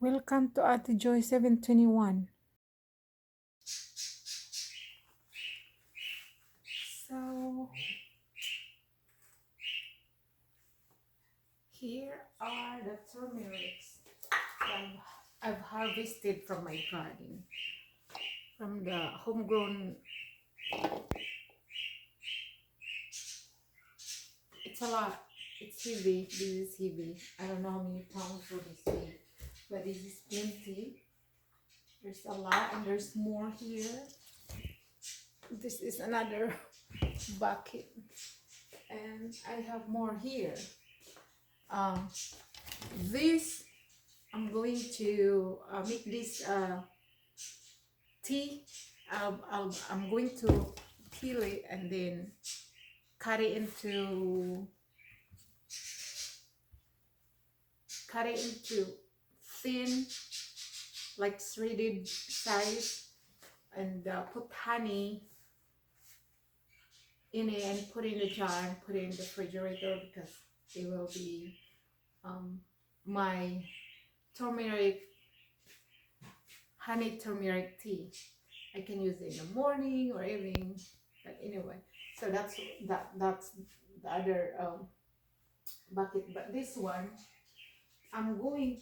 Welcome to Ate Joy 721. So here are the turmerics that I've harvested from my garden, from the homegrown. It's a lot. It's heavy. This is heavy. I don't know how many pounds will this be, but this is plenty. There's a lot, and there's more here. This is another bucket, and I have more here. Um, this I'm going to make this tea. I'm going to peel it and then cut it into thin, like shredded size, and put honey in it and put it in a jar and put it in the refrigerator because it will be my turmeric honey turmeric tea. I can use it in the morning or evening, but anyway. So that's the other bucket. But this one, I am going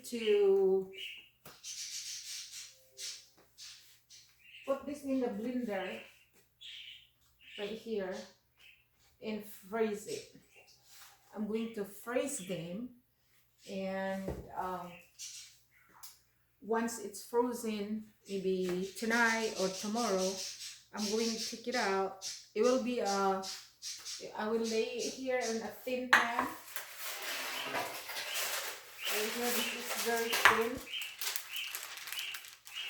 to put this in the blender right here and freeze it. I'm going to freeze them, and once it's frozen, maybe tonight or tomorrow, I'm going to take it out. It will be I will lay it here in a thin pan. Right here, this is very thin.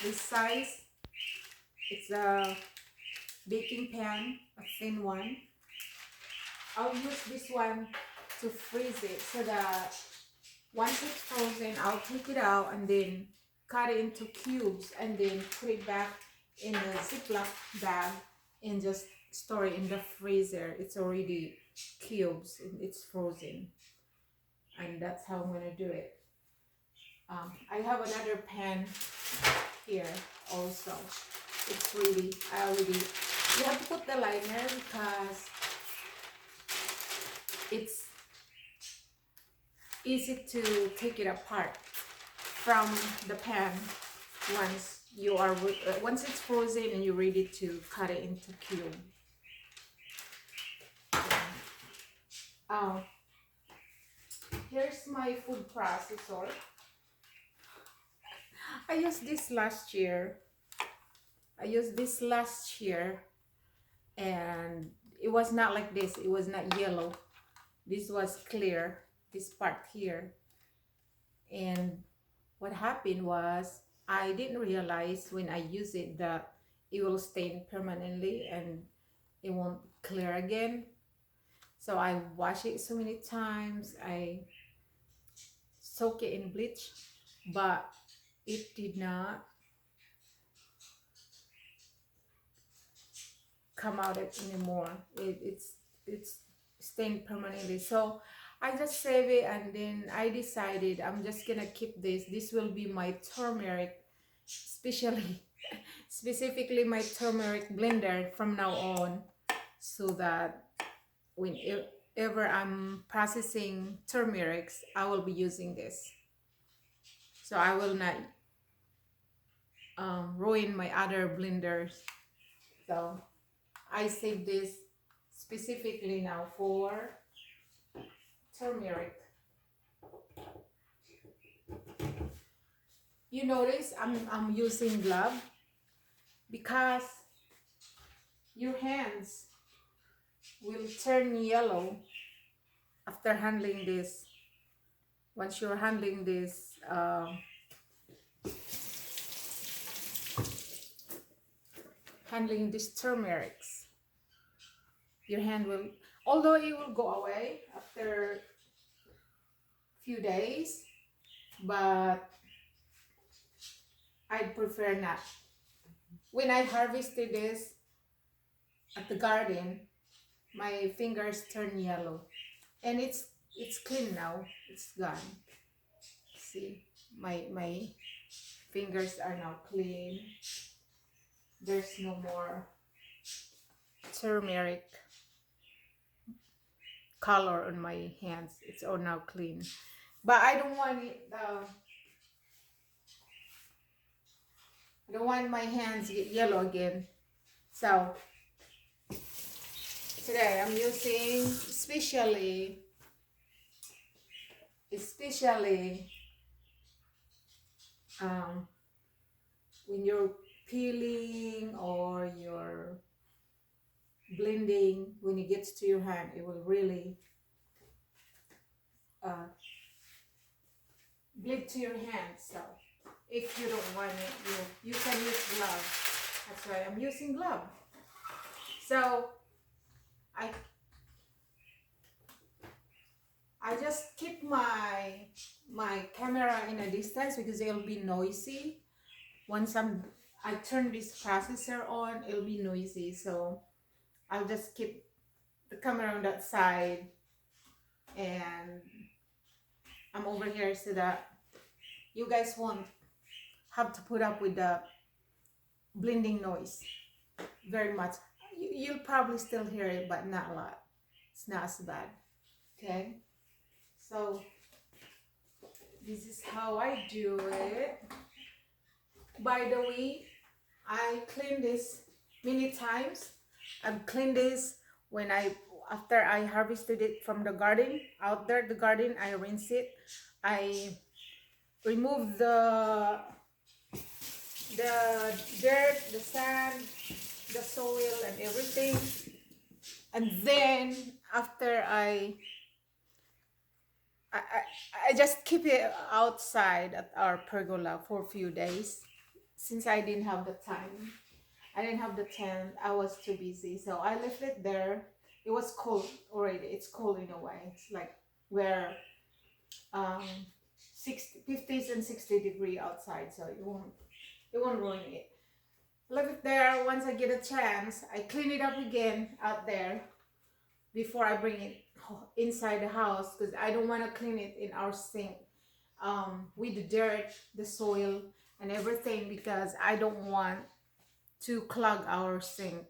This size, it's a baking pan, a thin one. I'll use this one to freeze it so that once it's frozen, I'll take it out and then cut it into cubes and then put it back in a Ziploc bag and just store it in the freezer. It's already cubes and it's frozen, and that's how I'm gonna do it. I have another pan here also. It's really, you have to put the liner because it's easy to take it apart from the pan once it's frozen and you're ready to cut it into cube. Here's my food processor. I used this last year. And it was not like this. It was not yellow. This was clear, this part here. And what happened was I didn't realize when I use it that it will stain permanently and it won't clear again. So I wash it so many times. I soak it in bleach, but it did not come out anymore. It's stained permanently. So I just save it, and then I decided I'm just gonna keep this. This will be my turmeric, specifically my turmeric blender from now on, so that whenever I'm processing turmerics, I will be using this. So I will not ruin my other blenders. So I save this specifically now for turmeric. You notice I'm using glove because your hands will turn yellow after handling this. Once you're handling this turmerics, your hand will, although it will go away after few days, but I'd prefer not. When I harvested this at the garden, my fingers turn yellow, and it's it's clean now. It's gone. See, my fingers are now clean. There's no more turmeric color on my hands. It's all now clean. But I don't want it. I don't want my hands get yellow again. So today I'm using especially um, when you're peeling or you're blending, when it gets to your hand, it will really uh, bleed to your hand. So if you don't want it, you can use glove. That's why I'm using glove. So I I just keep my camera in a distance because it'll be noisy. Once I turn this processor on, it'll be noisy. So I'll just keep the camera on that side, and I'm over here so that you guys won't have to put up with the blending noise very much. You'll probably still hear it, but not a lot. It's not as bad. Okay, so this is how I do it. By the way, I clean this many times. I've cleaned this when after I harvested it from the garden. Out there, the garden, I rinse it. I remove the dirt, the sand, the soil, and everything. And then after I, I, I just keep it outside at our pergola for a few days since I didn't have the time. I didn't have the tent. I was too busy. So I left it there. It was cold already. It's cold in a way. It's like where um 50s and 60-degree outside, so it won't ruin it. Leave it there. Once I get a chance, I clean it up again out there before I bring it inside the house, because I don't want to clean it in our sink with the dirt, the soil, and everything, because I don't want to clog our sink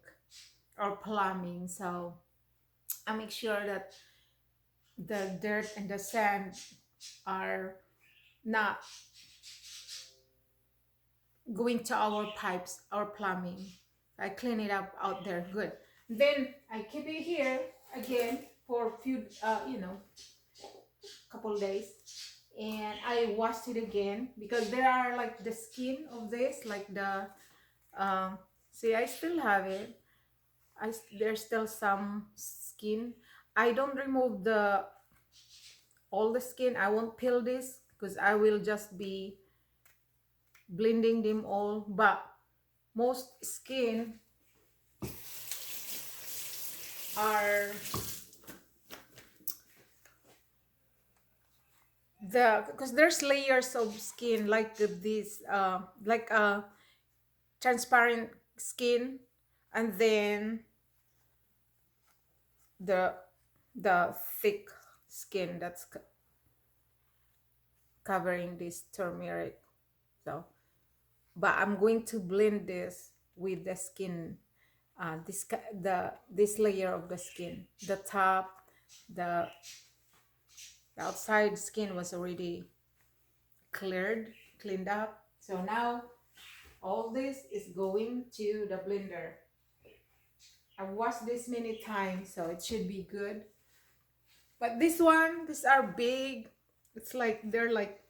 or plumbing. So I make sure that the dirt and the sand are not going to our pipes, our plumbing. I clean it up out there good. Then I keep it here again for a few, couple days, and I wash it again because there are like the skin of this, like the see, I still have it. There's still some skin. I don't remove the all the skin. I won't peel this because I will just be blending them all. But most skin are because there's layers of skin like this, like a transparent skin, and then the the thick skin that's covering this turmeric. So but I'm going to blend this with the skin, this layer of the skin, the top, the, the outside skin was already cleaned up. So now all this is going to the blender. I've washed this many times, so it should be good. But these are big. It's like they're like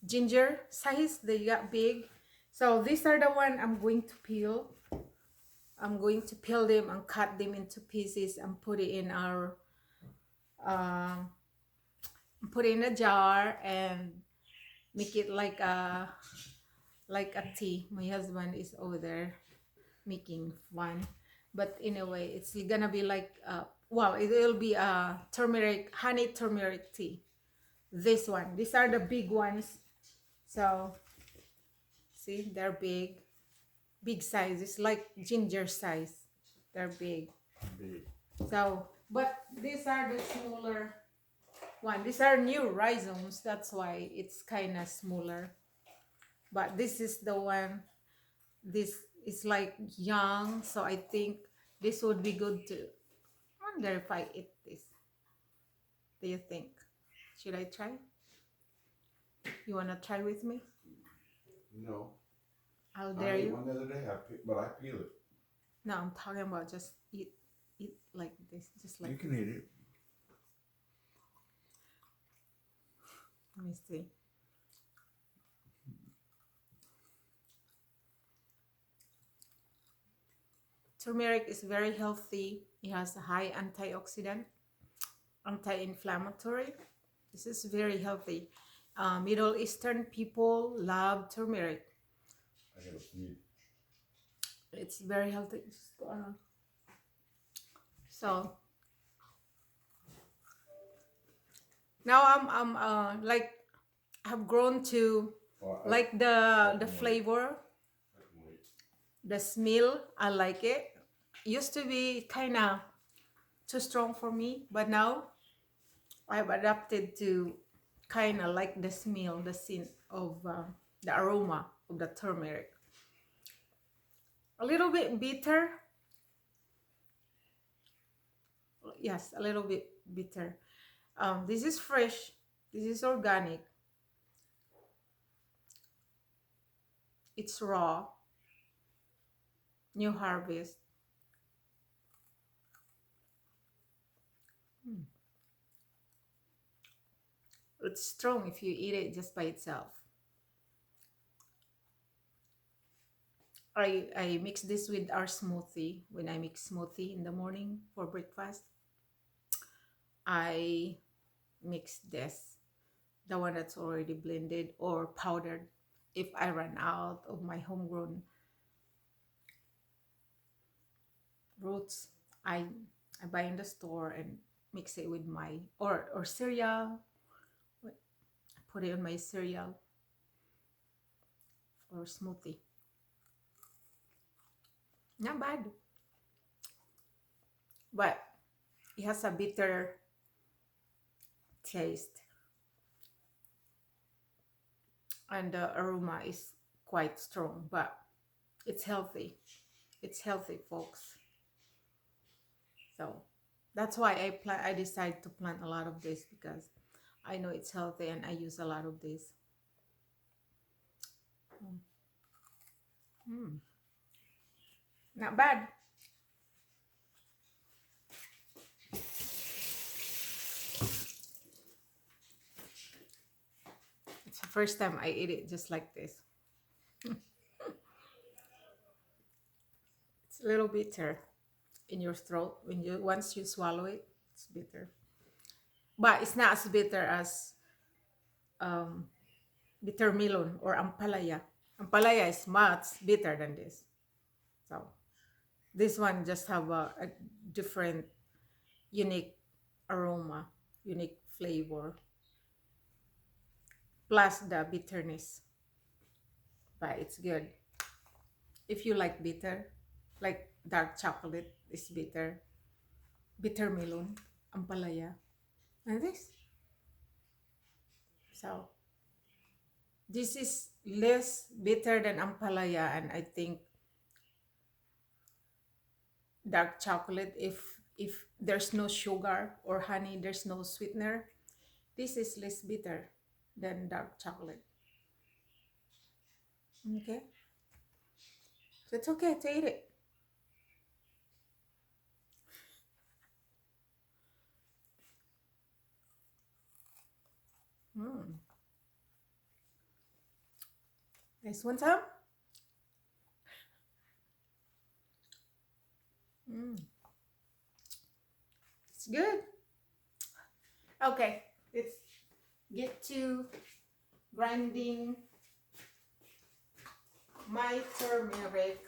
ginger size. They got big. So these are the one I'm going to peel. I'm going to peel them and cut them into pieces and put it in our put it in a jar and make it like a tea. My husband is over there making one, but in a way it's gonna be like well, it will be a honey turmeric tea. This one, these are the big ones. So see, they're big size. It's like ginger size. They're big. Big. So, but these are the smaller one. These are new rhizomes. That's why it's kind of smaller. But this is the one. This is like young. So I think this would be good to. I wonder if I eat this. Do you think? Should I try? You wanna try with me? No, I'll I dare ate you. one the other day, but I peel it. No, I'm talking about just eat like this, just You like can this. eat it. Let me see. Turmeric is very healthy. It has a high antioxidant, anti-inflammatory. This is very healthy. Middle Eastern people love turmeric. I gotta sneeze. It's very healthy. So now I'm like have grown to Well, like I the can wait. flavor, I can wait. the smell. I like it. Used to be kind of too strong for me, but now I've adapted to kind of like the smell, the scent of the aroma of the turmeric. A little bit bitter, yes, a little bit bitter. This is fresh. This is organic. It's raw, new harvest. Mm. It's strong if you eat it just by itself. I mix this with our smoothie. When I mix smoothie in the morning for breakfast, I mix this, the one that's already blended or powdered. If I run out of my homegrown roots, I I buy in the store and mix it with my or cereal. Put it on my cereal or smoothie. Not bad, but it has a bitter taste and the aroma is quite strong, but it's healthy. It's healthy, folks. So that's why I decided to plant a lot of this because I know it's healthy and I use a lot of this. Mm. Mm. Not bad. It's the first time I eat it just like this. It's a little bitter in your throat when you once you swallow it. It's bitter, but it's not as bitter as um, bitter melon or ampalaya. Ampalaya is much bitter than this. So this one just have a different, unique aroma, unique flavor, plus the bitterness. But it's good if you like bitter, like dark chocolate is bitter, bitter melon, ampalaya, and this. So this is less bitter than ampalaya, and I think dark chocolate, if there's no sugar or honey, there's no sweetener, this is less bitter than dark chocolate. Okay, so it's okay to eat it. Mm. This one time. Mm. It's good. Okay, let's get to grinding my turmeric.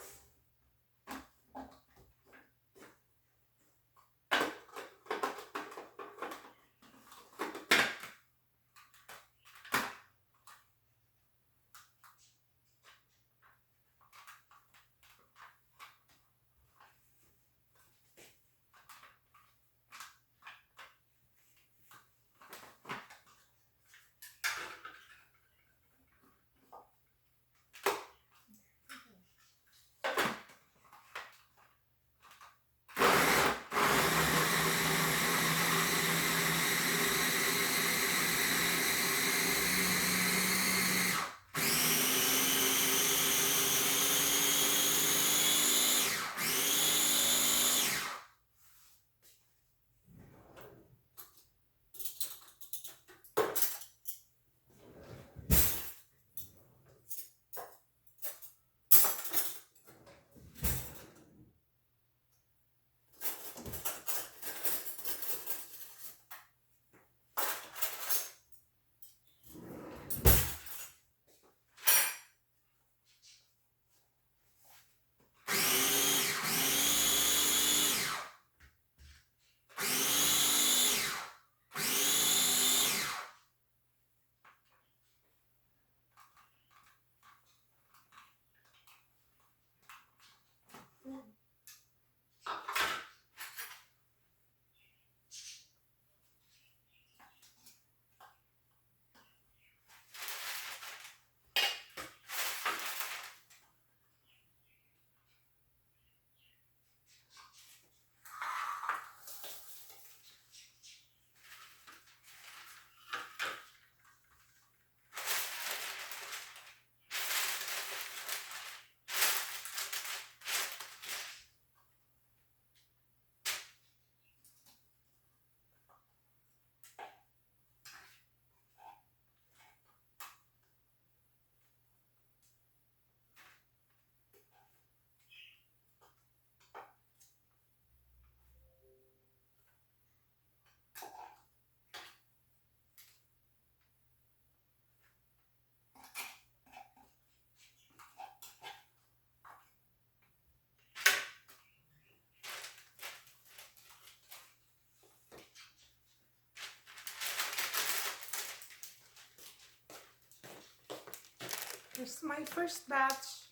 Here's my first batch.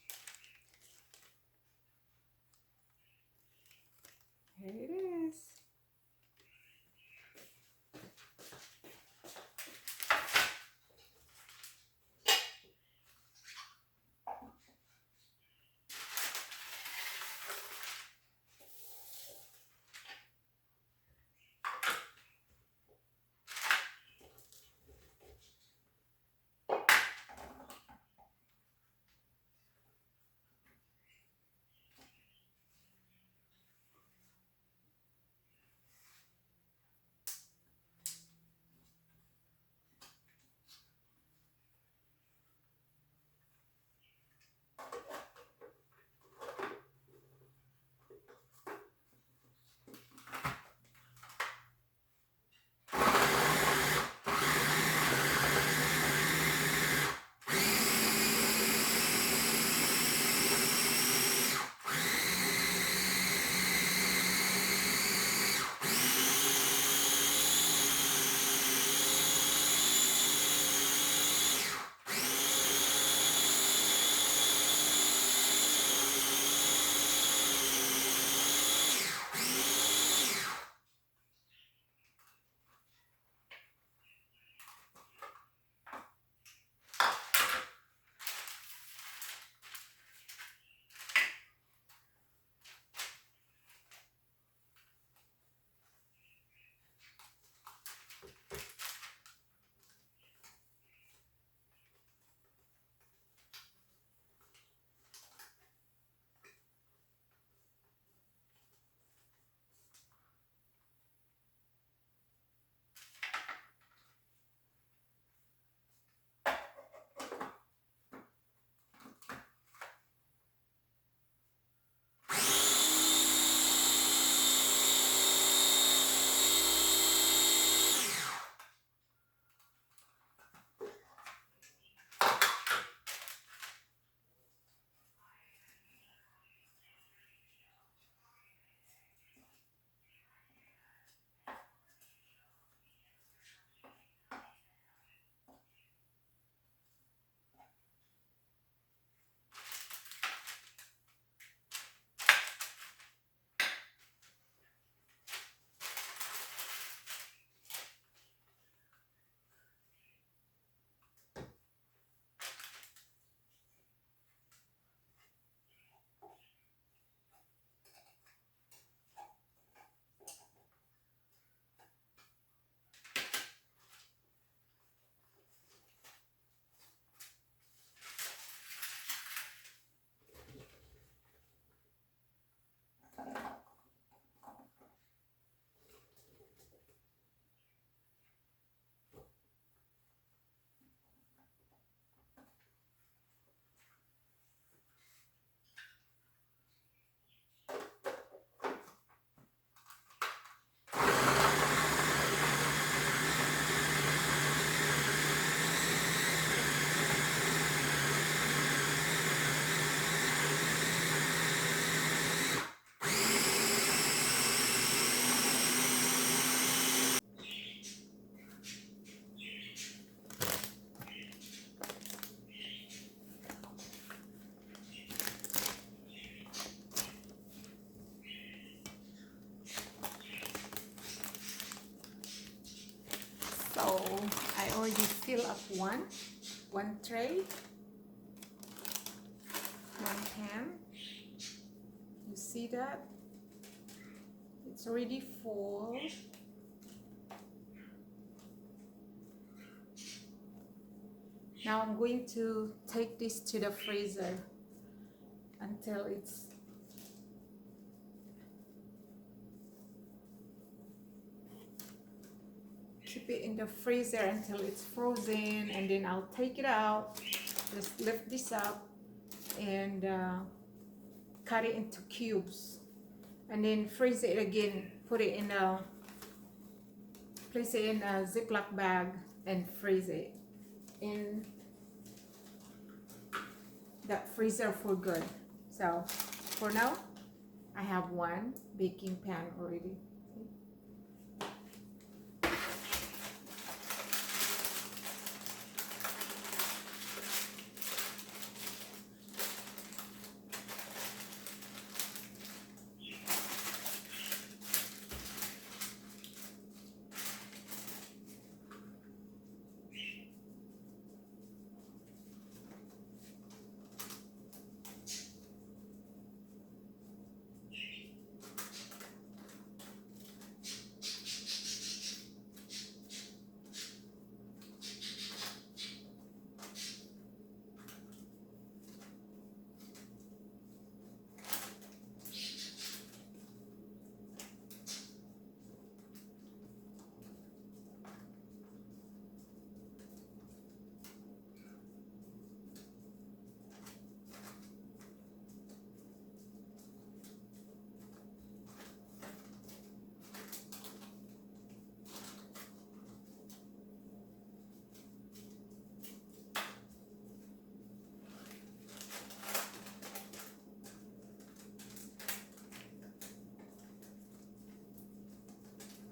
Here it is. So I already fill up one tray, one pan. You see that? It's already full. Now I'm going to take this to the freezer until it's keep it in the freezer until it's frozen, and then I'll take it out, just lift this up and cut it into cubes, and then freeze it again, put it in a place it in a Ziploc bag and freeze it in that freezer for good. So for now I have one baking pan already.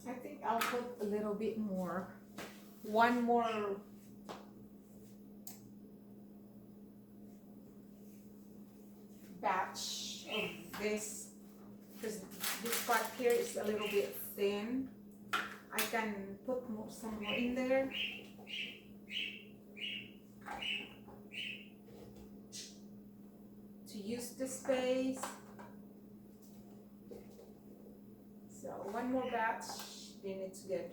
I think I'll put a little bit more. One more batch of this, because this part here is a little bit thin. I can put some more in there. To use the space. So one more batch, then it's good.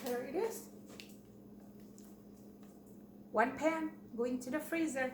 There it is. One pan going to the freezer.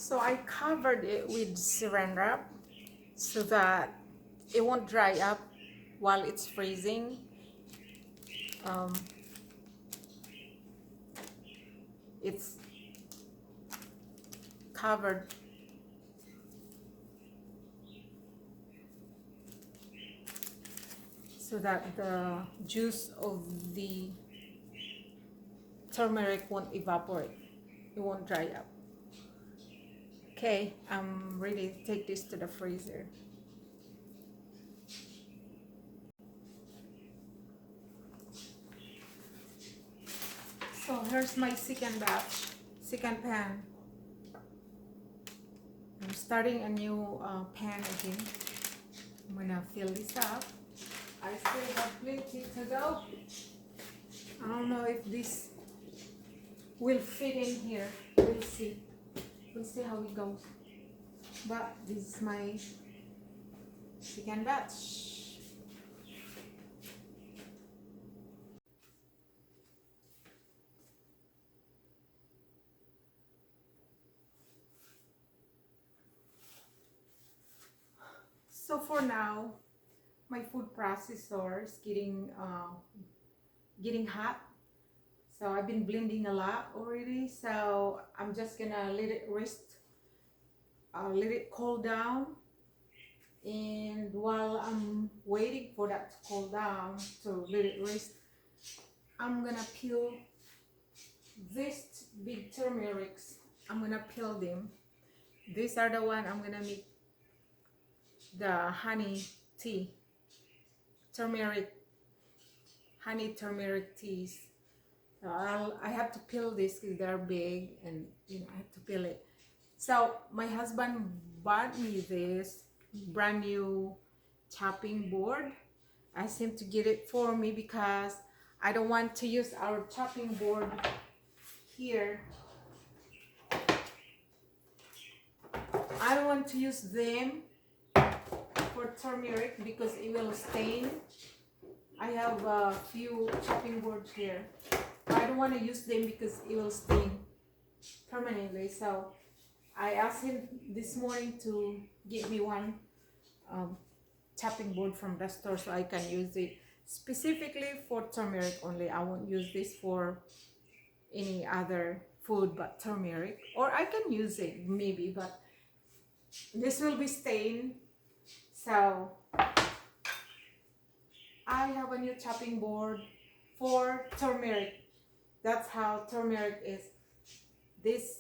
So I covered it with saran wrap so that it won't dry up while it's freezing. Um, it's covered so that the juice of the turmeric won't evaporate. It won't dry up. Okay, I'm ready to take this to the freezer. So here's my second batch, second pan. I'm starting a new pan again. I'm gonna fill this up. I still have plenty to go. I don't know if this will fit in here. We'll see. We'll see how it goes. But this is my second batch. So for now, my food processor is getting hot. So I've been blending a lot already. So I'm just gonna let it rest, let it cool down. And while I'm waiting for that to cool down to let it rest, I'm gonna peel these big turmerics. I'm gonna peel them. These are the one I'm gonna make the honey tea, turmeric, honey turmeric teas. So I have to peel this because they're big, and I have to peel it. So my husband bought me this brand new chopping board. I asked him to get it for me because I don't want to use our chopping board here. I don't want to use them for turmeric because it will stain. I have a few chopping boards here. I don't want to use them because it will stain permanently. So I asked him this morning to give me one chopping board from the store so I can use it specifically for turmeric only. I won't use this for any other food but turmeric, or I can use it maybe, but this will be stained. So I have a new chopping board for turmeric. That's how turmeric is. This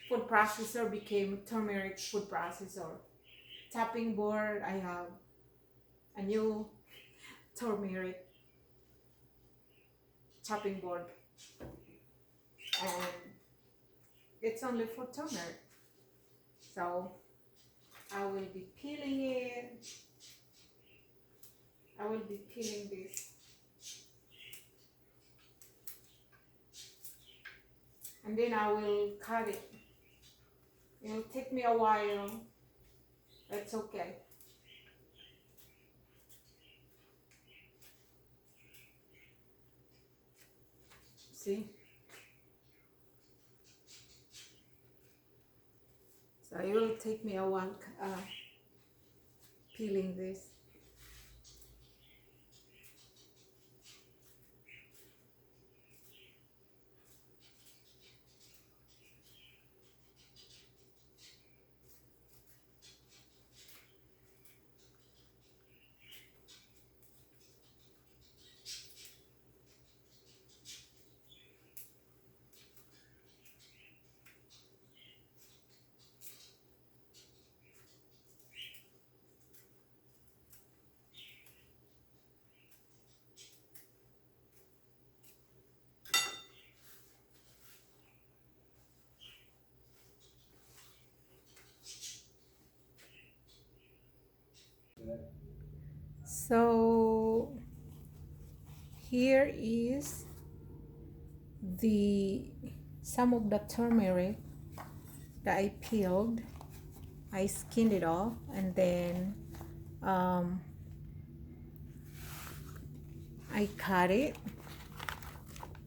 food processor became turmeric food processor. Chopping board, I have a new turmeric chopping board, and it's only for turmeric. So I will be peeling it. I will be peeling this, and then I will cut it. It'll take me a while. That's okay. See? So it will take me a while peeling this. So here is the some of the turmeric that I peeled. I skinned it off, and then I cut it,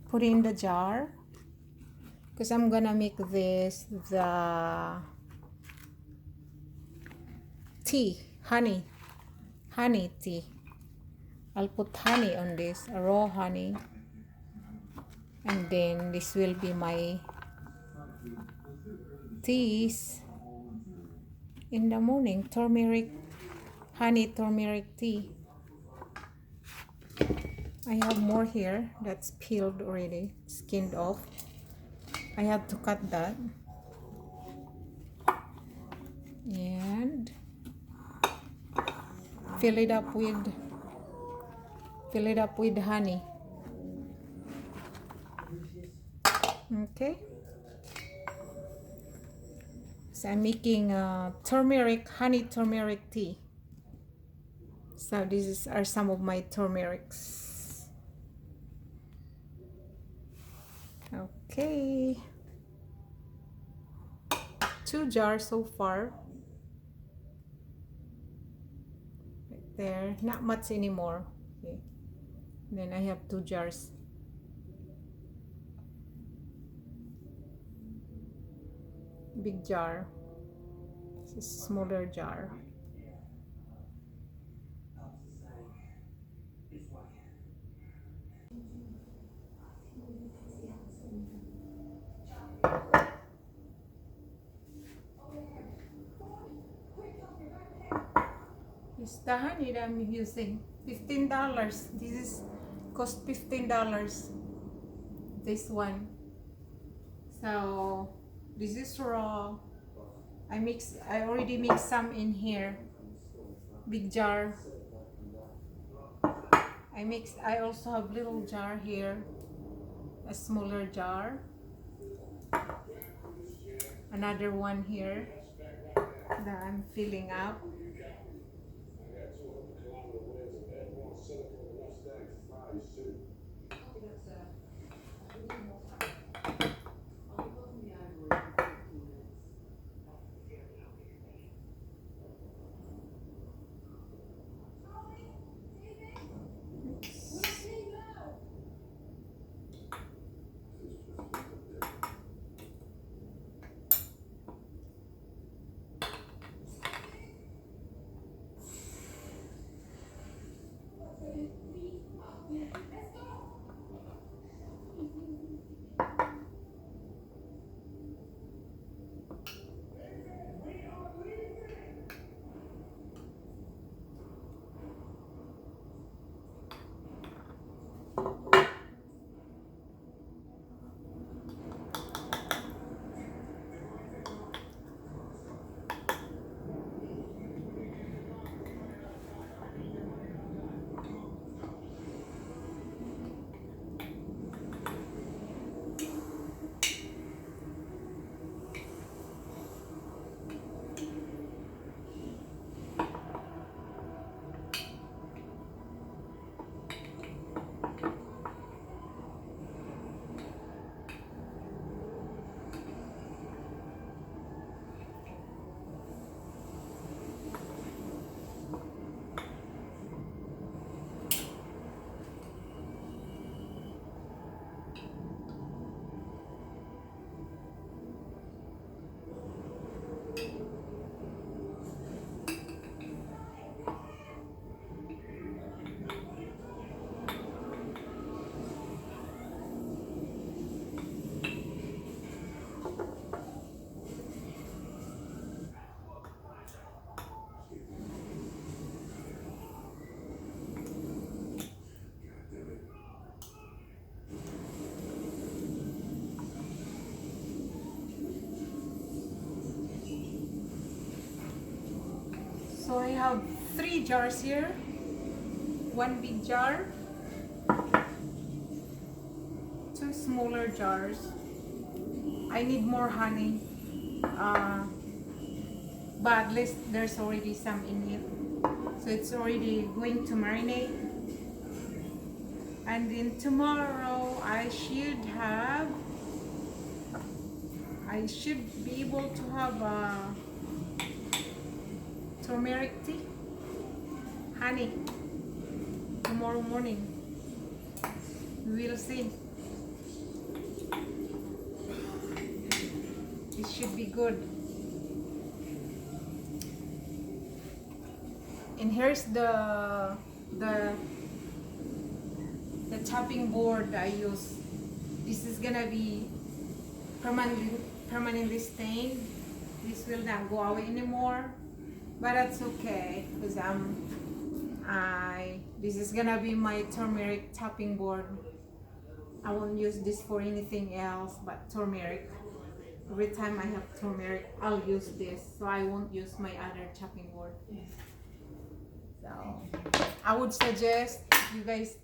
put it in the jar, because I'm gonna make this the tea, honey tea. I'll put honey on this, raw honey, and then this will be my teas in the morning. Turmeric, honey turmeric tea. I have more here that's peeled already, skinned off. I have to cut that. And fill it up with honey. Okay, so I'm making honey turmeric tea. So are some of my turmerics. Okay, 2 jars so far. Right there, not much anymore. Okay, then I have 2 jars. Big jar. This is smaller jar. It's the honey that I'm using. $15. This is cost $15. This one. So this is raw. I already mixed some in here. Big jar. I also have little jar here. A smaller jar. Another one here that I'm filling up. So I have 3 jars here. 1 big jar, 2 smaller jars. I need more honey, but at least there's already some in it. So it's already going to marinate. And then tomorrow I should be able to have turmeric tea, honey, tomorrow morning. We will see. This should be good. And here's the the chopping board I use. This is gonna be permanently stained. This will not go away anymore, but that's okay because this is gonna be my turmeric chopping board. I won't use this for anything else but turmeric. Every time I have turmeric, I'll use this, so I won't use my other chopping board. So I would suggest, if you guys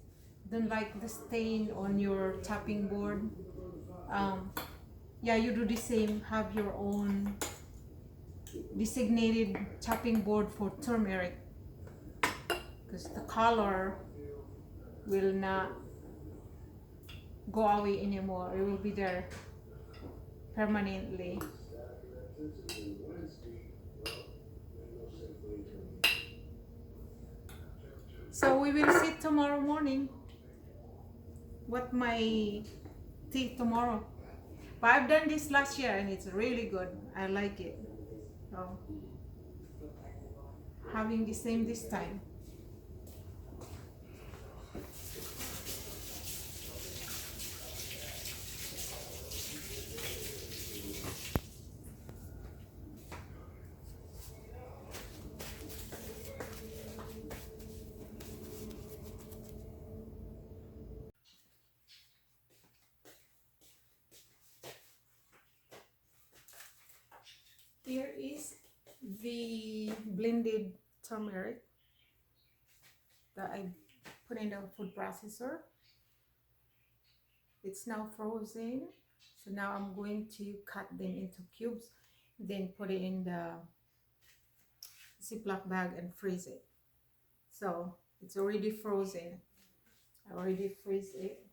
don't like the stain on your chopping board, yeah, you do the same. Have your own designated chopping board for turmeric, because the color will not go away anymore. It will be there permanently. So we will see tomorrow morning what my tea tomorrow. But I've done this last year and it's really good. I like it. So having the same this time. Here is the blended turmeric that I put in the food processor. It's now frozen. So now I'm going to cut them into cubes, then put it in the Ziploc bag and freeze it. So it's already frozen. I already freeze it.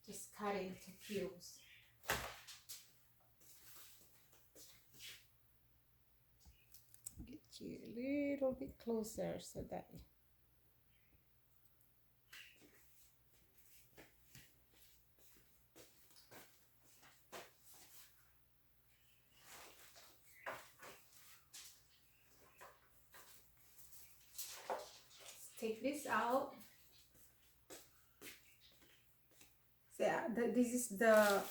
Just cut it into cubes. Get you a little bit closer so that take this out. So yeah, this is the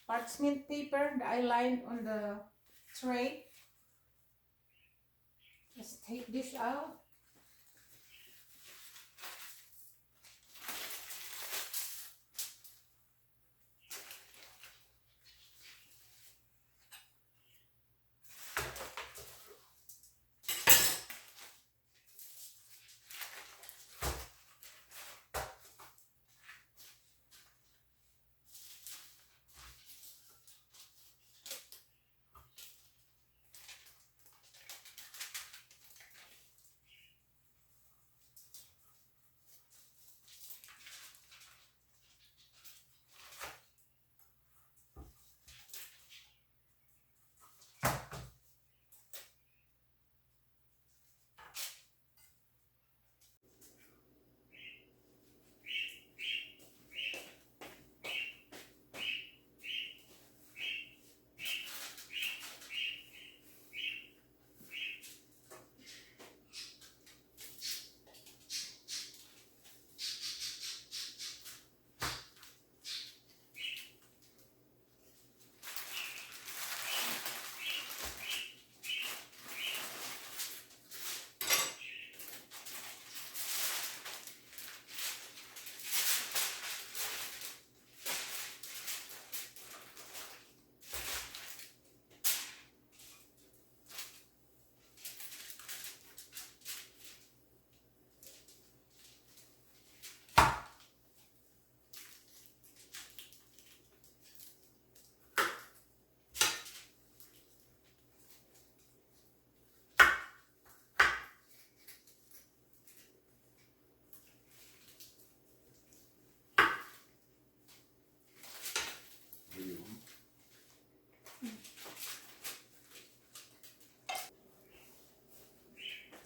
parchment paper that I lined on the tray. Just take this out.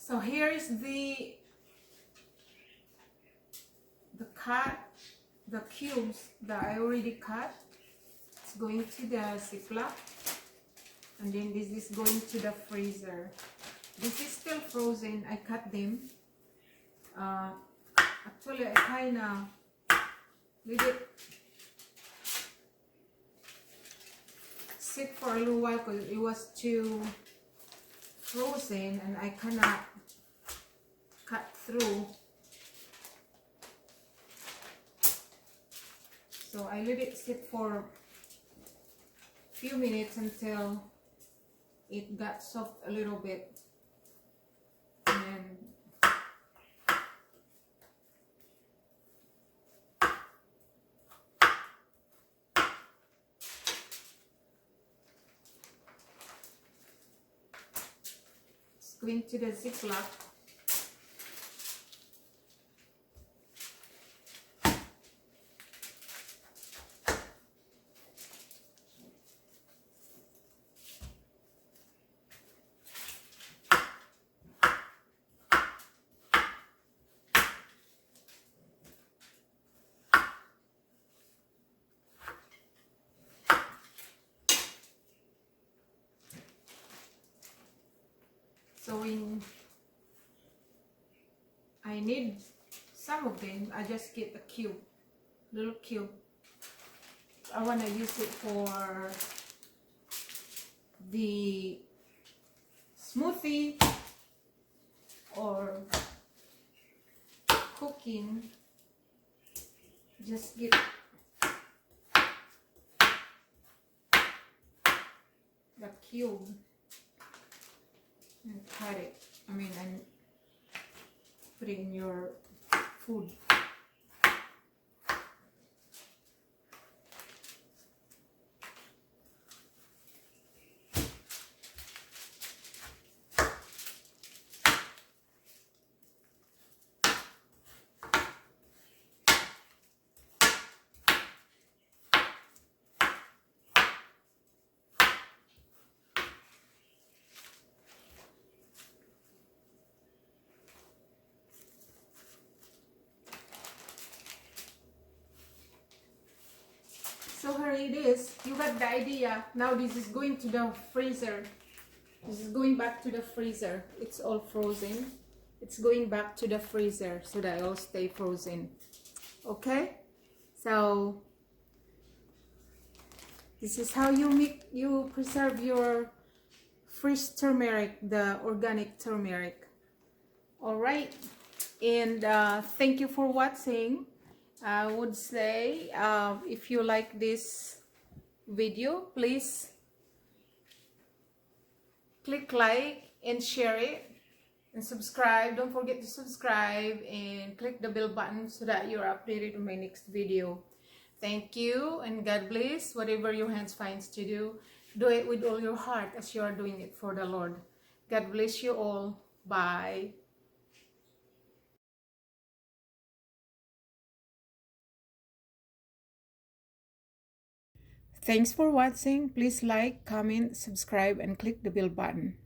So here is the cut the cubes that I already cut. It's going to the Ziploc, and then this is going to the freezer. This is still frozen. I cut them. Actually, I kind of let it sit for a little while because it was too frozen, and I cannot cut through. So I let it sit for a few minutes until it got soft a little bit. And it's going to the Ziploc. So when I need some of them, I just get a cube, little cube. I want to use it for the smoothie or cooking. Just get the cube and cut it. And put it in your food. So here it is. You got the idea. Now this is going to the freezer. This is going back to the freezer. It's all frozen. It's going back to the freezer so that it all stay frozen. Okay? So this is how you preserve your fresh turmeric, the organic turmeric. All right. And thank you for watching. I would say if you like this video, please click like and share it and subscribe. Don't forget to subscribe and click the bell button so that you're updated on my next video. Thank you and God bless. Whatever your hands finds to do it with all your heart as you are doing it for the Lord. God bless you all. Bye. Thanks for watching. Please like, comment, subscribe, and click the bell button.